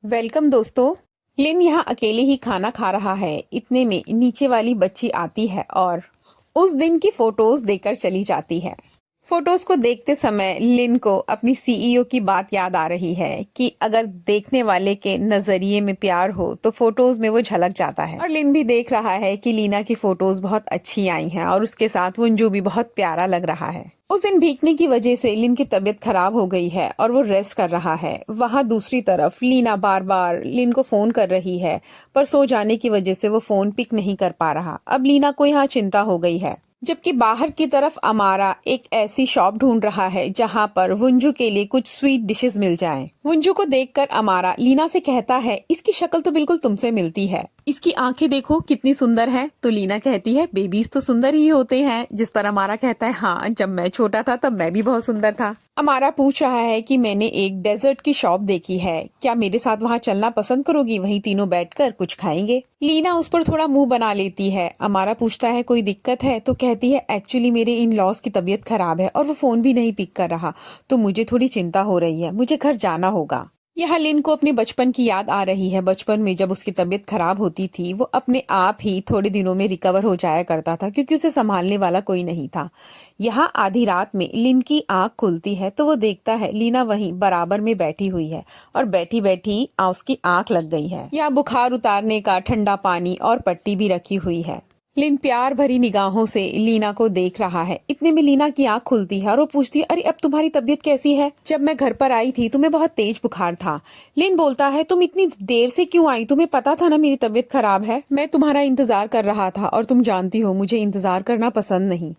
Welcome दोस्तों। लिन यहाँ अकेले ही खाना खा रहा है। इतने में नीचे वाली बच्ची आती है और उस दिन की फोटोज देकर चली जाती है। फोटोज को देखते समय लिन को अपनी सीईओ की बात याद आ रही है कि अगर देखने वाले के नजरिए में प्यार हो तो फोटोज में वो झलक जाता है। और लिन भी देख रहा है कि लीना की फोटोज बहुत अच्छी आई हैं और उसके साथ वंजू भी बहुत प्यारा लग रहा है। उस दिन भीगने की वजह से लिन की तबीयत खराब हो गई है और वो रेस्ट कर रहा है। वहां दूसरी तरफ लीना बार बार लिन को फोन कर रही है, पर सो जाने की वजह से वो फोन पिक नहीं कर पा रहा। अब लीना को यहाँ चिंता हो गई है, जबकि बाहर की तरफ अमारा एक ऐसी शॉप ढूंढ रहा है जहां पर वंजू के लिए कुछ स्वीट डिशेस मिल जाएं। वंजू को देखकर अमारा लीना से कहता है, इसकी शक्ल तो बिल्कुल तुमसे मिलती है, इसकी आंखें देखो कितनी सुंदर है। तो लीना कहती है, बेबीज तो सुंदर ही होते हैं। जिस पर अमारा कहता है, हाँ, जब मैं छोटा था तब मैं भी बहुत सुंदर था। अमारा पूछ रहा है कि मैंने एक डेजर्ट की शॉप देखी है, क्या मेरे साथ वहाँ चलना पसंद करोगी? वहीं तीनों बैठकर कुछ खाएंगे। लीना उस पर थोड़ा मुंह बना लेती है। अमारा पूछता है, कोई दिक्कत है? तो कहती है, एक्चुअली मेरे इन लॉज की तबीयत खराब है और वो फोन भी नहीं पिक कर रहा, तो मुझे थोड़ी चिंता हो रही है, मुझे घर जाना होगा। यहाँ लिन को अपने बचपन की याद आ रही है। बचपन में जब उसकी तबीयत खराब होती थी, वो अपने आप ही थोड़े दिनों में रिकवर हो जाया करता था, क्योंकि उसे संभालने वाला कोई नहीं था। यहाँ आधी रात में लिन की आंख खुलती है तो वो देखता है लीना वहीं बराबर में बैठी हुई है और बैठी बैठी उसकी आंख लग गई है। यहाँ बुखार उतारने का ठंडा पानी और पट्टी भी रखी हुई है। लिन प्यार भरी निगाहों से लीना को देख रहा है। इतने में लीना की आंख खुलती है और वो पूछती है, अरे अब तुम्हारी तबीयत कैसी है? जब मैं घर पर आई थी तुम्हें बहुत तेज बुखार था। लिन बोलता है, तुम इतनी देर से क्यों आई? तुम्हें पता था ना मेरी तबीयत खराब है। मैं तुम्हारा इंतजार कर रहा था और तुम जानती हो मुझे इंतजार करना पसंद नहीं।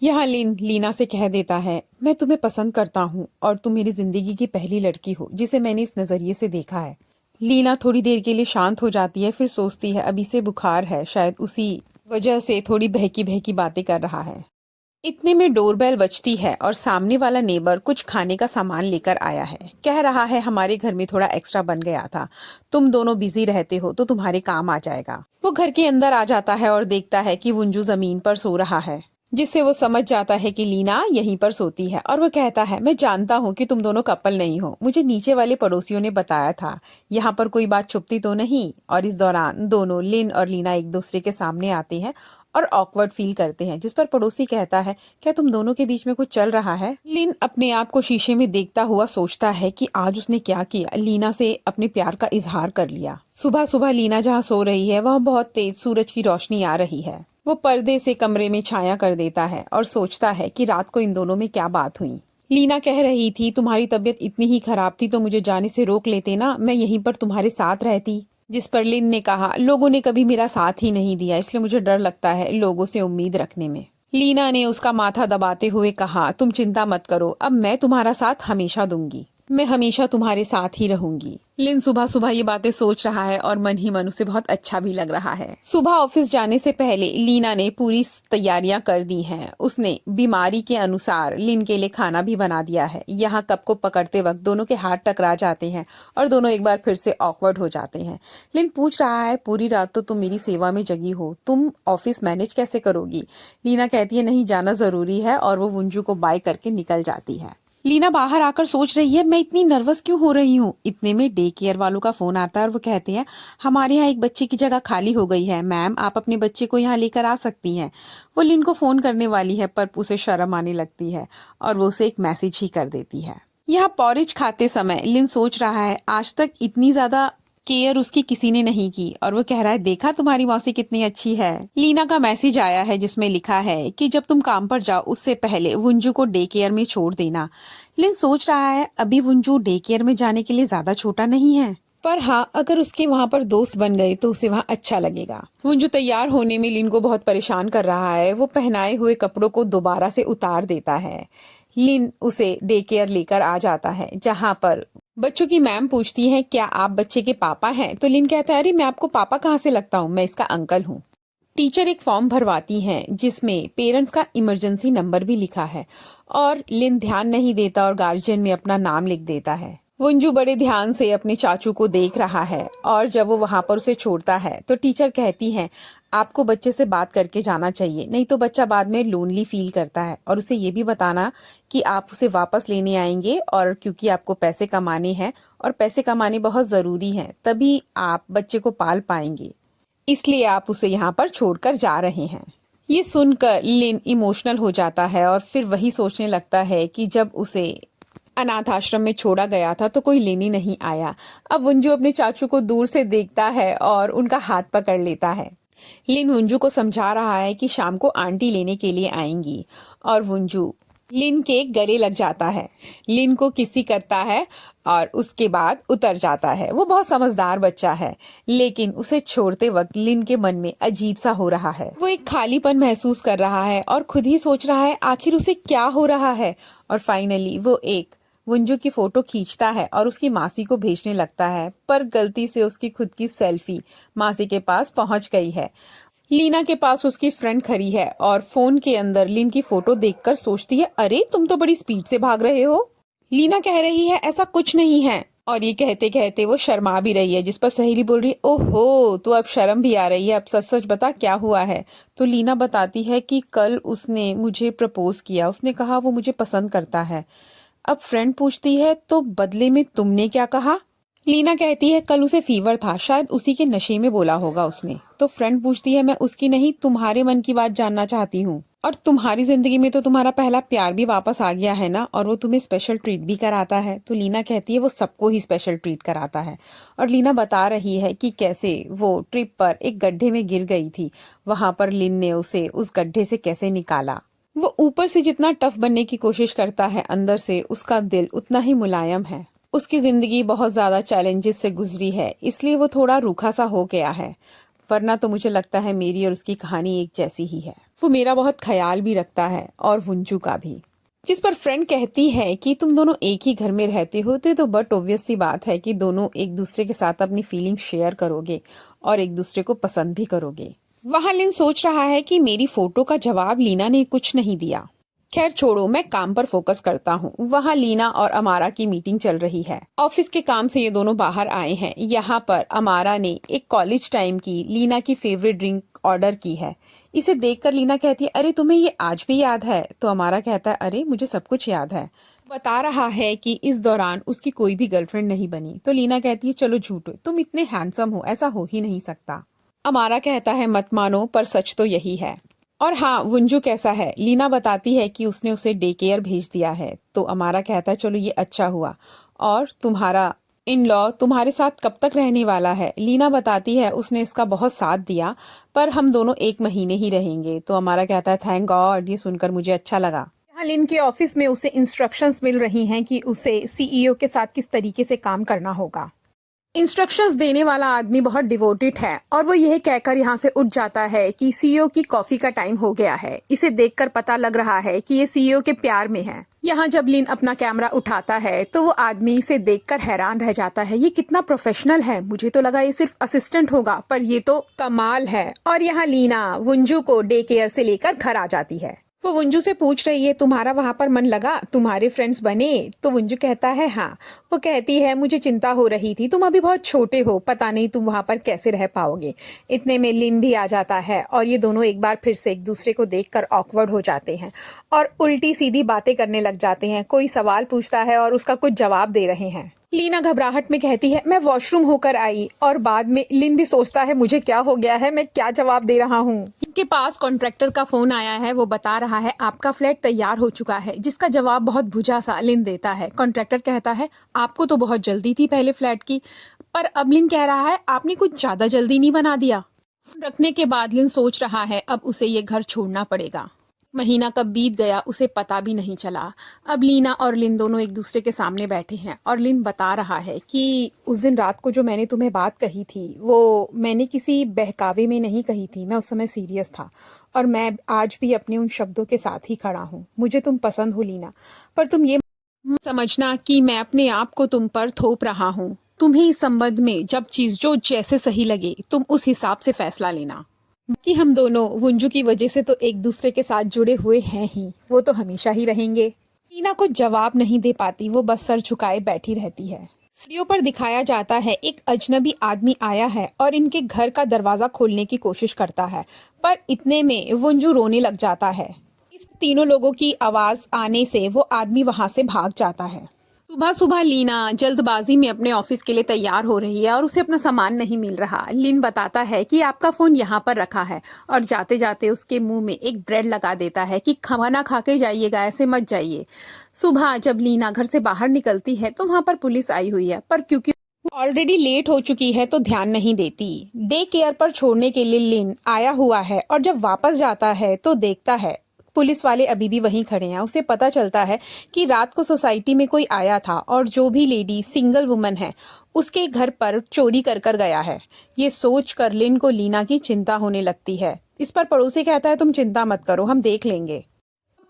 यहाँ लिन लीना से कह देता है, मैं तुम्हें पसंद करता हूँ और तुम मेरी जिंदगी की पहली लड़की हो जिसे मैंने इस नजरिए से देखा है। लीना थोड़ी देर के लिए शांत हो जाती है, फिर सोचती है अभी से बुखार है, शायद उसी वजह से थोड़ी बहकी बहकी बातें कर रहा है। इतने में डोरबेल बजती है और सामने वाला नेबर कुछ खाने का सामान लेकर आया है। कह रहा है, हमारे घर में थोड़ा एक्स्ट्रा बन गया था, तुम दोनों बिजी रहते हो तो तुम्हारे काम आ जाएगा। वो घर के अंदर आ जाता है और देखता है कि वंजू जमीन पर सो रहा है, जिससे वो समझ जाता है कि लीना यहीं पर सोती है। और वो कहता है, मैं जानता हूँ कि तुम दोनों कपल नहीं हो, मुझे नीचे वाले पड़ोसियों ने बताया था, यहाँ पर कोई बात छुपती तो नहीं। और इस दौरान दोनों लिन और लीना एक दूसरे के सामने आते हैं और ऑकवर्ड फील करते हैं, जिस पर पड़ोसी कहता है, क्या तुम दोनों के बीच में कुछ चल रहा है? लिन अपने आप को शीशे में देखता हुआ सोचता है कि आज उसने क्या किया, लीना से अपने प्यार का इजहार कर लिया। सुबह सुबह लीना जहाँ सो रही है वहाँ बहुत तेज सूरज की रोशनी आ रही है। वो पर्दे से कमरे में छाया कर देता है और सोचता है कि रात को इन दोनों में क्या बात हुई। लीना कह रही थी, तुम्हारी तबीयत इतनी ही खराब थी तो मुझे जाने से रोक लेते ना, मैं यहीं पर तुम्हारे साथ रहती। जिस पर लिन ने कहा, लोगों ने कभी मेरा साथ ही नहीं दिया, इसलिए मुझे डर लगता है लोगों से उम्मीद रखने में। लीना ने उसका माथा दबाते हुए कहा, तुम चिंता मत करो, अब मैं तुम्हारा साथ हमेशा दूंगी, मैं हमेशा तुम्हारे साथ ही रहूंगी। लिन सुबह सुबह ये बातें सोच रहा है और मन ही मन उसे बहुत अच्छा भी लग रहा है। सुबह ऑफिस जाने से पहले लीना ने पूरी तैयारियां कर दी हैं। उसने बीमारी के अनुसार लिन के लिए खाना भी बना दिया है। यहाँ कप को पकड़ते वक्त दोनों के हाथ टकरा जाते हैं और दोनों एक बार फिर से ऑकवर्ड हो जाते हैं। लिन पूछ रहा है, पूरी रात तो तुम मेरी सेवा में जगी हो, तुम ऑफिस मैनेज कैसे करोगी? लीना कहती है, नहीं, जाना जरूरी है, और वो वंजू को बाय करके निकल जाती है। लीना बाहर आकर सोच रही है, मैं इतनी नर्वस क्यों हो रही हूँ। इतने में डे केयर वालों का फोन आता है और वो कहते हैं, हमारे यहाँ एक बच्चे की जगह खाली हो गई है, मैम आप अपने बच्चे को यहाँ लेकर आ सकती हैं। वो लिन को फोन करने वाली है पर उसे शर्म आने लगती है और वो उसे एक मैसेज ही कर देती है। यहाँ पॉरिज खाते समय लिन सोच रहा है, आज तक इतनी ज्यादा केयर उसकी किसी ने नहीं की, और वो कह रहा है, देखा तुम्हारी मौसी कितनी अच्छी है। लीना का मैसेज आया है जिसमें लिखा है कि जब तुम काम पर जाओ उससे पहले वंजू को डे केयर में छोड़ देना। लिन सोच रहा है, अभी वंजू डे केयर में जाने के लिए ज्यादा छोटा नहीं है, पर हाँ, अगर उसके वहाँ पर दोस्त बन गए तो उसे वहाँ अच्छा लगेगा। वंजू तैयार होने में लिन को बहुत परेशान कर रहा है। वो पहनाए हुए कपड़ों को दोबारा से उतार देता है। लिन उसे डे केयर लेकर आ जाता है, जहाँ पर बच्चों की मैम पूछती है, क्या आप बच्चे के पापा हैं? तो लिन कहता है, अरे मैं आपको पापा कहाँ से लगता हूँ, मैं इसका अंकल हूँ। टीचर एक फॉर्म भरवाती हैं जिसमें पेरेंट्स का इमरजेंसी नंबर भी लिखा है, और लिन ध्यान नहीं देता और गार्जियन में अपना नाम लिख देता है। वंजू बड़े ध्यान से अपने चाचू को देख रहा है और जब वो वहां पर उसे छोड़ता है तो टीचर कहती है, आपको बच्चे से बात करके जाना चाहिए, नहीं तो बच्चा बाद में लोनली फील करता है, और उसे ये भी बताना कि आप उसे वापस लेने आएंगे और क्योंकि आपको पैसे कमाने हैं और पैसे कमाने बहुत ज़रूरी हैं, तभी आप बच्चे को पाल पाएंगे, इसलिए आप उसे यहाँ पर छोड़कर जा रहे हैं। ये सुनकर लिन इमोशनल हो जाता है और फिर वही सोचने लगता है कि जब उसे अनाथ आश्रम में छोड़ा गया था तो कोई लेने नहीं आया। अब वंजू अपने चाचू को दूर से देखता है और उनका हाथ पकड़ लेता है। लिन वंजू को समझा रहा है कि शाम को आंटी लेने के लिए आएंगी और वंजू लिन के गले लग जाता है, लिन को किसी करता है और उसके बाद उतर जाता है। वो बहुत समझदार बच्चा है, लेकिन उसे छोड़ते वक्त लिन के मन में अजीब सा हो रहा है। वो एक खालीपन महसूस कर रहा है और खुद ही सोच रहा है आखिर उसे क्या हो रहा है। और फाइनली वो एक वंजू की फोटो खींचता है और उसकी मासी को भेजने लगता है, पर गलती से उसकी खुद की सेल्फी मासी के पास पहुंच गई है। लीना के पास उसकी फ्रेंड खड़ी है और फोन के अंदर लिन की फोटो देखकर सोचती है, अरे तुम तो बड़ी स्पीड से भाग रहे हो। लीना कह रही है ऐसा कुछ नहीं है, और ये कहते कहते वो शर्मा भी रही है, जिस पर सहेली बोल रही है, ओहो तो अब शर्म भी आ रही है, अब सच सच बता क्या हुआ है। तो लीना बताती है कि कल उसने मुझे प्रपोज किया, उसने कहा वो मुझे पसंद करता है। अब फ्रेंड पूछती है तो बदले में तुमने क्या कहा। लीना कहती है कल उसे फीवर था, शायद उसी के नशे में बोला होगा उसने। तो फ्रेंड पूछती है मैं उसकी नहीं तुम्हारे मन की बात जानना चाहती हूँ, और तुम्हारी जिंदगी में तो तुम्हारा पहला प्यार भी वापस आ गया है ना, और वो तुम्हें स्पेशल ट्रीट भी कराता है। तो लीना कहती है वो सबको ही स्पेशल ट्रीट कराता है। और लीना बता रही है कि कैसे वो ट्रिप पर एक गड्ढे में गिर गई थी, वहां पर लिन ने उसे उस गड्ढे से कैसे निकाला। वो ऊपर से जितना टफ बनने की कोशिश करता है, अंदर से उसका दिल उतना ही मुलायम है। उसकी जिंदगी बहुत ज्यादा चैलेंजेस से गुजरी है, इसलिए वो थोड़ा रूखा सा हो गया है, वरना तो मुझे लगता है मेरी और उसकी कहानी एक जैसी ही है। वो मेरा बहुत ख्याल भी रखता है और वंजू का भी। जिस पर फ्रेंड कहती है कि तुम दोनों एक ही घर में रहते होते तो बट ऑब्वियस सी बात है कि दोनों एक दूसरे के साथ अपनी फीलिंग शेयर करोगे और एक दूसरे को पसंद भी करोगे। वहां लिन सोच रहा है कि मेरी फोटो का जवाब लीना ने कुछ नहीं दिया। खैर छोड़ो, मैं काम पर फोकस करता हूँ। वहाँ लीना और अमारा की मीटिंग चल रही है। ऑफिस के काम से ये दोनों बाहर आए हैं। यहाँ पर अमारा ने एक कॉलेज टाइम की लीना की फेवरेट ड्रिंक ऑर्डर की है। इसे देखकर लीना कहती है अरे तुम्हें ये आज भी याद है। तो अमारा कहता है अरे मुझे सब कुछ याद है। बता रहा है कि इस दौरान उसकी कोई भी गर्लफ्रेंड नहीं बनी। तो लीना कहती है चलो झूठो, तुम इतने हैंडसम हो, ऐसा हो ही नहीं सकता। अमारा कहता है मत मानो, पर सच तो यही है। और हाँ, वंजू कैसा है। लीना बताती है कि उसने उसे डे केयर भेज दिया है। तो अमारा कहता है चलो ये अच्छा हुआ। और तुम्हारा इन लॉ तुम्हारे साथ कब तक रहने वाला है। लीना बताती है उसने इसका बहुत साथ दिया, पर हम दोनों 1 महीने ही रहेंगे। तो अमारा कहता है थैंक गॉड, ये सुनकर मुझे अच्छा लगा। यहाँ लिन के ऑफिस में उसे इंस्ट्रक्शंस मिल रही हैं कि उसे सीईओ के साथ किस तरीके से काम करना होगा। इंस्ट्रक्शंस देने वाला आदमी बहुत डिवोटेड है और वो यह कहकर यहाँ से उठ जाता है कि सीईओ की कॉफी का टाइम हो गया है। इसे देखकर पता लग रहा है कि ये सीईओ के प्यार में है। यहाँ जब लिन अपना कैमरा उठाता है तो वो आदमी इसे देखकर हैरान रह जाता है, ये कितना प्रोफेशनल है, मुझे तो लगा ये सिर्फ असिस्टेंट होगा, पर ये तो कमाल है। और यहाँ लीना वंजू को डे केयर से लेकर घर आ जाती है। वो वंजू से पूछ रही है तुम्हारा वहां पर मन लगा, तुम्हारे फ्रेंड्स बने। तो वंजू कहता है हाँ। वो कहती है मुझे चिंता हो रही थी, तुम अभी बहुत छोटे हो, पता नहीं तुम वहां पर कैसे रह पाओगे। इतने में लिन भी आ जाता है और ये दोनों एक बार फिर से एक दूसरे को देखकर ऑकवर्ड हो जाते हैं और उल्टी सीधी बातें करने लग जाते हैं। कोई सवाल पूछता है और उसका कुछ जवाब दे रहे हैं। लीना घबराहट में कहती है मैं वॉशरूम होकर आई, और बाद में लिन भी सोचता है मुझे क्या हो गया है, मैं क्या जवाब दे रहा हूँ। इनके पास कॉन्ट्रैक्टर का फोन आया है। वो बता रहा है आपका फ्लैट तैयार हो चुका है, जिसका जवाब बहुत भुजा सा लिन देता है। कॉन्ट्रैक्टर कहता है आपको तो बहुत जल्दी थी पहले फ्लैट की, पर अब लिन कह रहा है आपने कुछ ज्यादा जल्दी नहीं बना दिया। फोन रखने के बाद लिन सोच रहा है अब उसे ये घर छोड़ना पड़ेगा। महीना कब बीत गया उसे पता भी नहीं चला। अब लीना और लिन दोनों एक दूसरे के सामने बैठे हैं और लिन बता रहा है कि उस दिन रात को जो मैंने तुम्हें बात कही थी वो मैंने किसी बहकावे में नहीं कही थी, मैं उस समय सीरियस था और मैं आज भी अपने उन शब्दों के साथ ही खड़ा हूँ। मुझे तुम पसंद हो लीना, पर तुम ये समझना कि मैं अपने आप को तुम पर थोप रहा हूँ। तुम्हें इस संबंध में जब चीज जो जैसे सही लगे तुम उस हिसाब से फैसला लेना कि हम दोनों वंजू की वजह से तो एक दूसरे के साथ जुड़े हुए हैं ही, वो तो हमेशा ही रहेंगे। टीना कुछ जवाब नहीं दे पाती, वो बस सर झुकाए बैठी रहती है। सीढ़ियों पर दिखाया जाता है एक अजनबी आदमी आया है और इनके घर का दरवाजा खोलने की कोशिश करता है, पर इतने में वंजू रोने लग जाता है। इस तीनों लोगों की आवाज आने से वो आदमी वहां से भाग जाता है। सुबह सुबह लीना जल्दबाजी में अपने ऑफिस के लिए तैयार हो रही है और उसे अपना सामान नहीं मिल रहा। लिन बताता है कि आपका फोन यहाँ पर रखा है और जाते जाते उसके मुंह में एक ब्रेड लगा देता है कि खाना खा के जाइएगा, ऐसे मत जाइए। सुबह जब लीना घर से बाहर निकलती है तो वहां पर पुलिस आई हुई है, पर क्योंकि ऑलरेडी लेट हो चुकी है तो ध्यान नहीं देती। डे केयर पर छोड़ने के लिए लिन आया हुआ है और जब वापस जाता है तो देखता है पुलिस वाले अभी भी वहीं खड़े हैं। उसे पता चलता है कि रात को सोसाइटी में कोई आया था और जो भी लेडी सिंगल वुमन है उसके घर पर चोरी कर कर गया है। ये सोच कर लिन को लीना की चिंता होने लगती है। इस पर पड़ोसी कहता है तुम चिंता मत करो, हम देख लेंगे।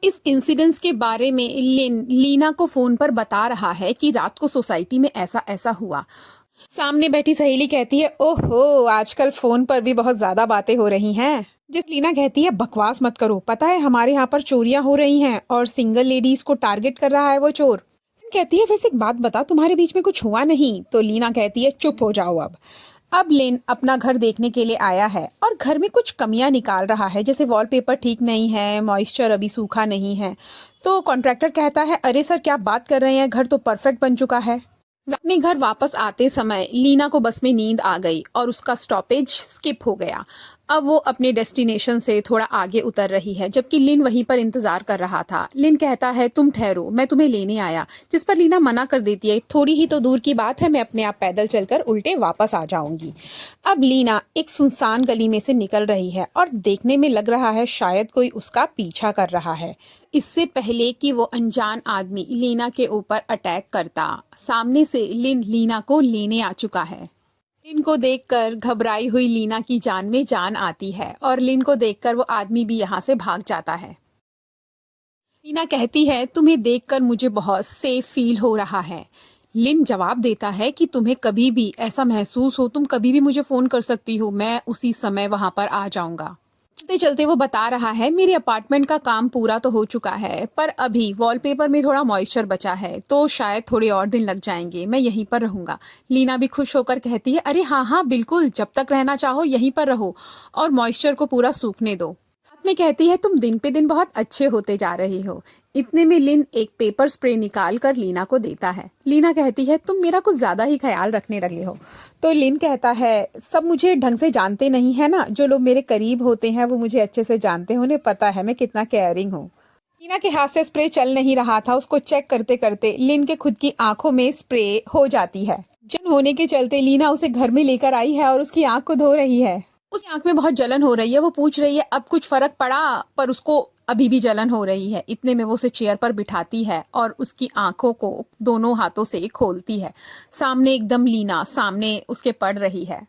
इस इंसिडेंस के बारे में लिन लीना को फोन पर बता रहा है कि रात को सोसाइटी में ऐसा ऐसा हुआ। सामने बैठी सहेली कहती है ओहो, आजकल फोन पर भी बहुत ज्यादा बातें हो रही हैं। जिस लीना कहती है बकवास मत करो, पता है हमारे यहाँ पर चोरियां हो रही हैं और सिंगल लेडीज को टारगेट कर रहा है वो चोर। कहती है वैसे एक बात बता, तुम्हारे बीच में कुछ हुआ नहीं? तो लीना कहती है चुप हो जाओ अब लिन अपना घर देखने के लिए आया है और घर में कुछ कमियां निकाल रहा है, जैसे वॉलपेपर ठीक नहीं है, मॉइस्चर अभी सूखा नहीं है। तो कॉन्ट्रैक्टर कहता है अरे सर क्या बात कर रहे हैं, घर तो परफेक्ट बन चुका है। रात में घर वापस आते समय लीना को बस में नींद आ गई और उसका स्टॉपेज स्किप हो गया। अब वो अपने डेस्टिनेशन से थोड़ा आगे उतर रही है, जबकि लिन वहीं पर इंतजार कर रहा था। लिन कहता है तुम ठहरो, मैं तुम्हें लेने आया, जिस पर लीना मना कर देती है थोड़ी ही तो दूर की बात है, मैं अपने आप पैदल चलकर उल्टे वापस आ जाऊंगी। अब लीना एक सुनसान गली में से निकल रही है और देखने में लग रहा है शायद कोई उसका पीछा कर रहा है। इससे पहले कि वो अनजान आदमी लीना के ऊपर अटैक करता, सामने से लिन लीना को लेने आ चुका है। लिन को देखकर घबराई हुई लीना की जान में जान आती है और लिन को देखकर वो आदमी भी यहाँ से भाग जाता है। लीना कहती है तुम्हें देखकर मुझे बहुत सेफ फील हो रहा है। लिन जवाब देता है कि तुम्हें कभी भी ऐसा महसूस हो तुम कभी भी मुझे फोन कर सकती हो, मैं उसी समय वहां पर आ जाऊंगा। चलते चलते वो बता रहा है मेरे अपार्टमेंट का काम पूरा तो हो चुका है, पर अभी वॉलपेपर में थोड़ा मॉइस्चर बचा है तो शायद थोड़े और दिन लग जाएंगे, मैं यहीं पर रहूंगा। लीना भी खुश होकर कहती है अरे हाँ हाँ बिल्कुल, जब तक रहना चाहो यहीं पर रहो और मॉइस्चर को पूरा सूखने दो। साथ में कहती है तुम दिन पे दिन बहुत अच्छे होते जा रहे हो। इतने में लिन एक पेपर स्प्रे निकाल कर लीना को देता है। लीना कहती है तुम मेरा कुछ ज्यादा ही ख्याल रखने लगे हो। तो लिन कहता है सब मुझे ढंग से जानते नहीं है ना, जो लोग मेरे करीब होते हैं वो मुझे अच्छे से जानते हैं, उन्हें पता है मैं कितना केयरिंग हूँ। लीना के हाथ से स्प्रे चल नहीं रहा था, उसको चेक करते करते लिन के खुद की आंखों में स्प्रे हो जाती है। जलन होने के चलते लीना उसे घर में लेकर आई है और उसकी आंख को धो रही है। उसकी आंख में बहुत जलन हो रही है, वो पूछ रही है अब कुछ फर्क पड़ा, पर उसको अभी भी जलन हो रही है। इतने में वो उसे चेयर पर बिठाती है और उसकी आंखों को दोनों हाथों से खोलती है। सामने एकदम लीना सामने उसके पड़ रही है,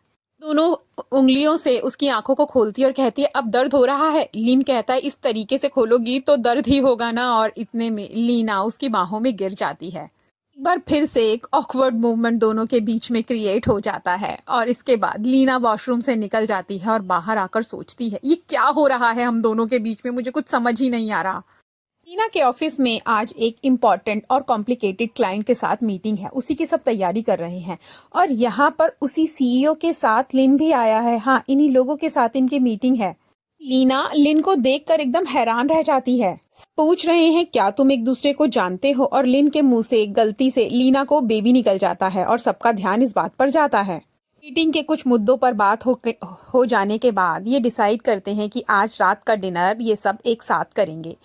दोनों उंगलियों से उसकी आंखों को खोलती है और कहती है अब दर्द हो रहा है। लीन कहता है इस तरीके से खोलोगी तो दर्द ही होगा ना, और इतने में लीना उसकी बाहों में गिर जाती है। एक बार फिर से एक ऑकवर्ड मूवमेंट दोनों के बीच में क्रिएट हो जाता है और इसके बाद लीना वॉशरूम से निकल जाती है और बाहर आकर सोचती है ये क्या हो रहा है हम दोनों के बीच में, मुझे कुछ समझ ही नहीं आ रहा। लीना के ऑफिस में आज एक इम्पॉर्टेंट और कॉम्प्लिकेटेड क्लाइंट के साथ मीटिंग है, उसी की सब तैयारी कर रहे हैं और यहाँ पर उसी सीईओ के साथ लिन भी आया है। हाँ, इन्हीं लोगों के साथ इनकी मीटिंग है। लीना लिन को देखकर एकदम हैरान रह जाती है। पूछ रहे हैं क्या तुम एक दूसरे को जानते हो, और लिन के मुंह से गलती से लीना को बेबी निकल जाता है और सबका ध्यान इस बात पर जाता है। मीटिंग के कुछ मुद्दों पर बात हो जाने के बाद ये डिसाइड करते हैं कि आज रात का डिनर ये सब एक साथ करेंगे,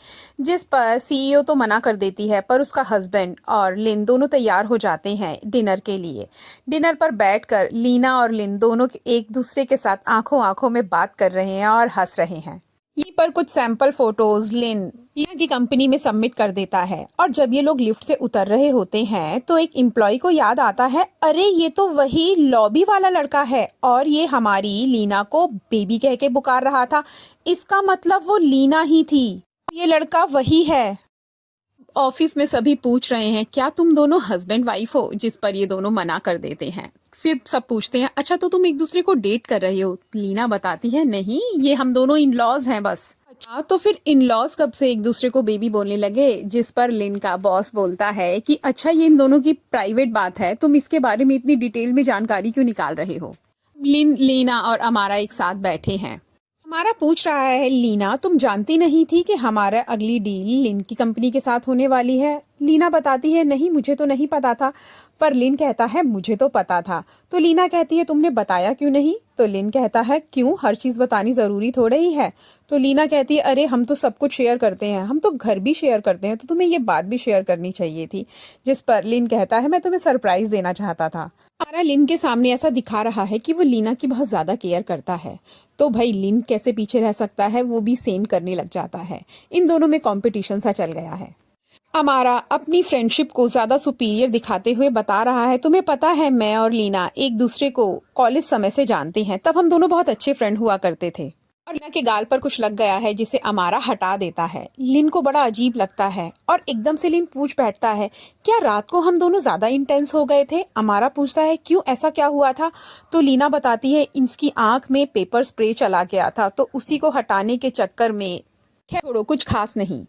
जिस पर सीईओ तो मना कर देती है, पर उसका हस्बैंड और लिन दोनों तैयार हो जाते हैं डिनर के लिए। डिनर पर बैठकर लीना और लिन दोनों एक दूसरे के साथ आंखों आंखों में बात कर रहे हैं और हंस रहे हैं। यहीं पर कुछ सैंपल फोटोज लिन लीना की कंपनी में सबमिट कर देता है और जब ये लोग लिफ्ट से उतर रहे होते हैं तो एक एम्प्लॉय को याद आता है अरे ये तो वही लॉबी वाला लड़का है और ये हमारी लीना को बेबी कह के पुकार रहा था, इसका मतलब वो लीना ही थी, ये लड़का वही है। ऑफिस में सभी पूछ रहे हैं क्या तुम दोनों हस्बैंड वाइफ हो, जिस पर ये दोनों मना कर देते हैं। फिर सब पूछते हैं अच्छा तो तुम एक दूसरे को डेट कर रहे हो। लीना बताती है नहीं, ये हम दोनों इन लॉज हैं बस। अच्छा तो फिर इन लॉज कब से एक दूसरे को बेबी बोलने लगे, जिस पर लिन का बॉस बोलता है कि अच्छा ये इन दोनों की प्राइवेट बात है, तुम इसके बारे में इतनी डिटेल में जानकारी क्यों निकाल रहे हो। लिन लीना और अमारा एक साथ बैठे हैं। हमारा पूछ रहा है, लीना तुम जानती नहीं थी कि हमारा अगली डील लिन की कंपनी के साथ होने वाली है? लीना बताती है, नहीं मुझे तो नहीं पता था। पर लिन कहता है, मुझे तो पता था। तो लीना कहती है, तुमने बताया क्यों नहीं? तो लिन कहता है, क्यों, हर चीज़ बतानी ज़रूरी थोड़ा ही है। तो लीना कहती है, अरे हम तो सब कुछ शेयर करते हैं, हम तो घर भी शेयर करते हैं, तो तुम्हें ये बात भी शेयर करनी चाहिए थी। जिस पर लिन कहता है, मैं तुम्हें सरप्राइज़ देना चाहता था। हमारा लिन के सामने ऐसा दिखा रहा है कि वो लीना की बहुत ज़्यादा केयर करता है। तो भाई लिन कैसे पीछे रह सकता है, वो भी सेम करने लग जाता है। इन दोनों में कंपटीशन सा चल गया है। अमारा अपनी फ्रेंडशिप को ज़्यादा सुपीरियर दिखाते हुए बता रहा है, तुम्हें पता है मैं और लीना एक दूसरे को कॉलेज समय से जानते हैं, तब हम दोनों बहुत अच्छे फ्रेंड हुआ करते थे। और लीना के गाल पर कुछ लग गया है जिसे अमारा हटा देता है। लिन को बड़ा अजीब लगता है और एकदम से लिन पूछ बैठता है, क्या रात को हम दोनों ज्यादा इंटेंस हो गए थे? अमारा पूछता है, क्यों, ऐसा क्या हुआ था? तो लीना बताती है, इसकी आंख में पेपर स्प्रे चला गया था, तो उसी को हटाने के चक्कर में। खैर छोड़ो, कुछ खास नहीं।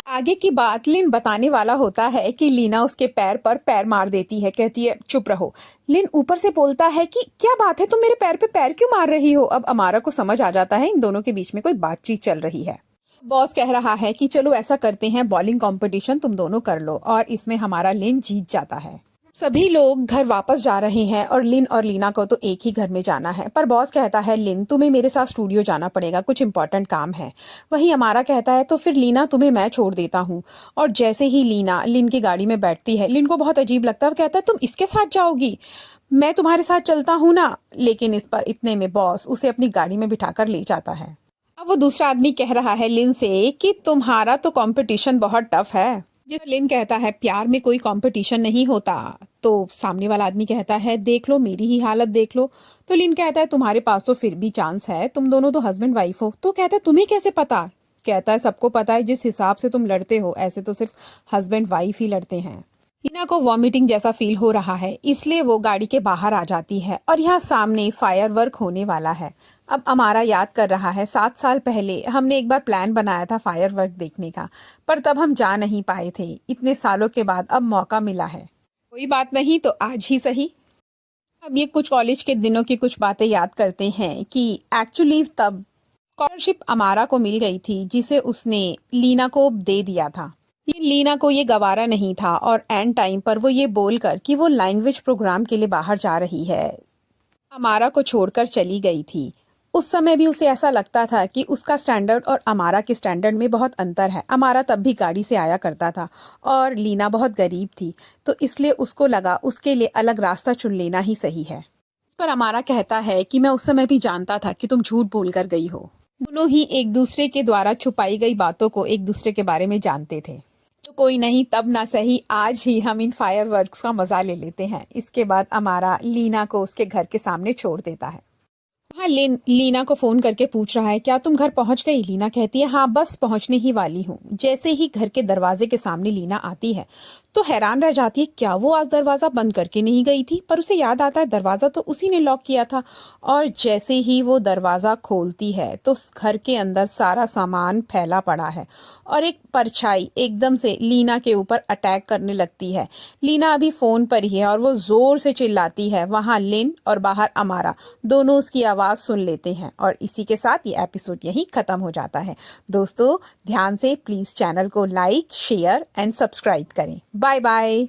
आगे की बात लिन बताने वाला होता है कि लीना उसके पैर पर पैर मार देती है, कहती है चुप रहो। लिन ऊपर से बोलता है कि क्या बात है, तुम मेरे पैर पे पैर क्यों मार रही हो? अब अमारा को समझ आ जाता है इन दोनों के बीच में कोई बातचीत चल रही है। बॉस कह रहा है कि चलो ऐसा करते हैं, बॉलिंग कंपटीशन तुम दोनों कर लो, और इसमें हमारा लिन जीत जाता है। सभी लोग घर वापस जा रहे हैं और लिन और लीना को तो एक ही घर में जाना है, पर बॉस कहता है, लिन तुम्हें मेरे साथ स्टूडियो जाना पड़ेगा, कुछ इंपॉर्टेंट काम है। वहीं अमारा कहता है, तो फिर लीना तुम्हें मैं छोड़ देता हूँ। और जैसे ही लीना लिन की गाड़ी में बैठती है, लिन को बहुत अजीब लगता है। वो कहता है, तुम इसके साथ जाओगी? मैं तुम्हारे साथ चलता हूँ ना। लेकिन इस पर इतने में बॉस उसे अपनी गाड़ी में बिठाकर ले जाता है। अब वो दूसरा आदमी कह रहा है लिन से कि तुम्हारा तो कंपटीशन बहुत टफ है। जिस पर लिन कहता है, प्यार में कोई कंपटीशन नहीं होता। तो सामने वाला आदमी कहता है, देख लो मेरी ही हालत देख लो। तो लिन कहता है, तुम्हारे पास तो फिर भी चांस है, तुम दोनों तो हस्बैंड वाइफ हो। तो कहता है, तुम्हें कैसे पता? कहता है, सबको पता है, जिस हिसाब से तुम लड़ते हो ऐसे तो सिर्फ हस्बैंड वाइफ ही लड़ते हैं। लीना को वॉमिटिंग जैसा फील हो रहा है, इसलिए वो गाड़ी के बाहर आ जाती है और यहाँ सामने फायर वर्क होने वाला है। अब अमारा याद कर रहा है, 7 साल पहले हमने एक बार प्लान बनाया था फायर वर्क देखने का, पर तब हम जा नहीं पाए थे। इतने सालों के बाद अब मौका मिला है, कोई बात नहीं तो आज ही सही। अब ये कुछ कॉलेज के दिनों की कुछ बातें याद करते हैं कि एक्चुअली तब स्कॉलरशिप अमारा को मिल गई थी, जिसे उसने लीना को दे दिया था। लेकिन लीना को ये गवारा नहीं था और एंड टाइम पर वो ये बोलकर कि वो लैंग्वेज प्रोग्राम के लिए बाहर जा रही है, अमारा को छोड़कर चली गई थी। उस समय भी उसे ऐसा लगता था कि उसका स्टैंडर्ड और अमारा के स्टैंडर्ड में बहुत अंतर है। अमारा तब भी गाड़ी से आया करता था और लीना बहुत गरीब थी, तो इसलिए उसको लगा उसके लिए अलग रास्ता चुन लेना ही सही है। इस पर अमारा कहता है कि मैं उस समय भी जानता था कि तुम झूठ बोलकर गई हो। दोनों ही एक दूसरे के द्वारा छुपाई गई बातों को एक दूसरे के बारे में जानते थे। तो कोई नहीं, तब ना सही, आज ही हम इन फायर वर्क्स का मजा ले लेते हैं। इसके बाद अमारा लीना को उसके घर के सामने छोड़ देता है। हाँ, लीना को फोन करके पूछ रहा है, क्या तुम घर पहुंच गई? लीना कहती है, हाँ बस पहुंचने ही वाली हूँ। जैसे ही घर के दरवाजे के सामने लीना आती है तो हैरान रह जाती है, क्या वो आज दरवाजा बंद करके नहीं गई थी? पर उसे याद आता है दरवाजा तो उसी ने लॉक किया था। और जैसे ही वो दरवाजा खोलती है तो घर के अंदर सारा सामान फैला पड़ा है और एक परछाई एकदम से लीना के ऊपर अटैक करने लगती है। लीना अभी फोन पर ही है और वो जोर से चिल्लाती है। वहां लिन और बाहर अमारा दोनों उसकी आवाज सुन लेते हैं और इसी के साथ ये एपिसोड यहीं खत्म हो जाता है। दोस्तों ध्यान से प्लीज चैनल को लाइक, शेयर एंड सब्सक्राइब करें। Bye bye.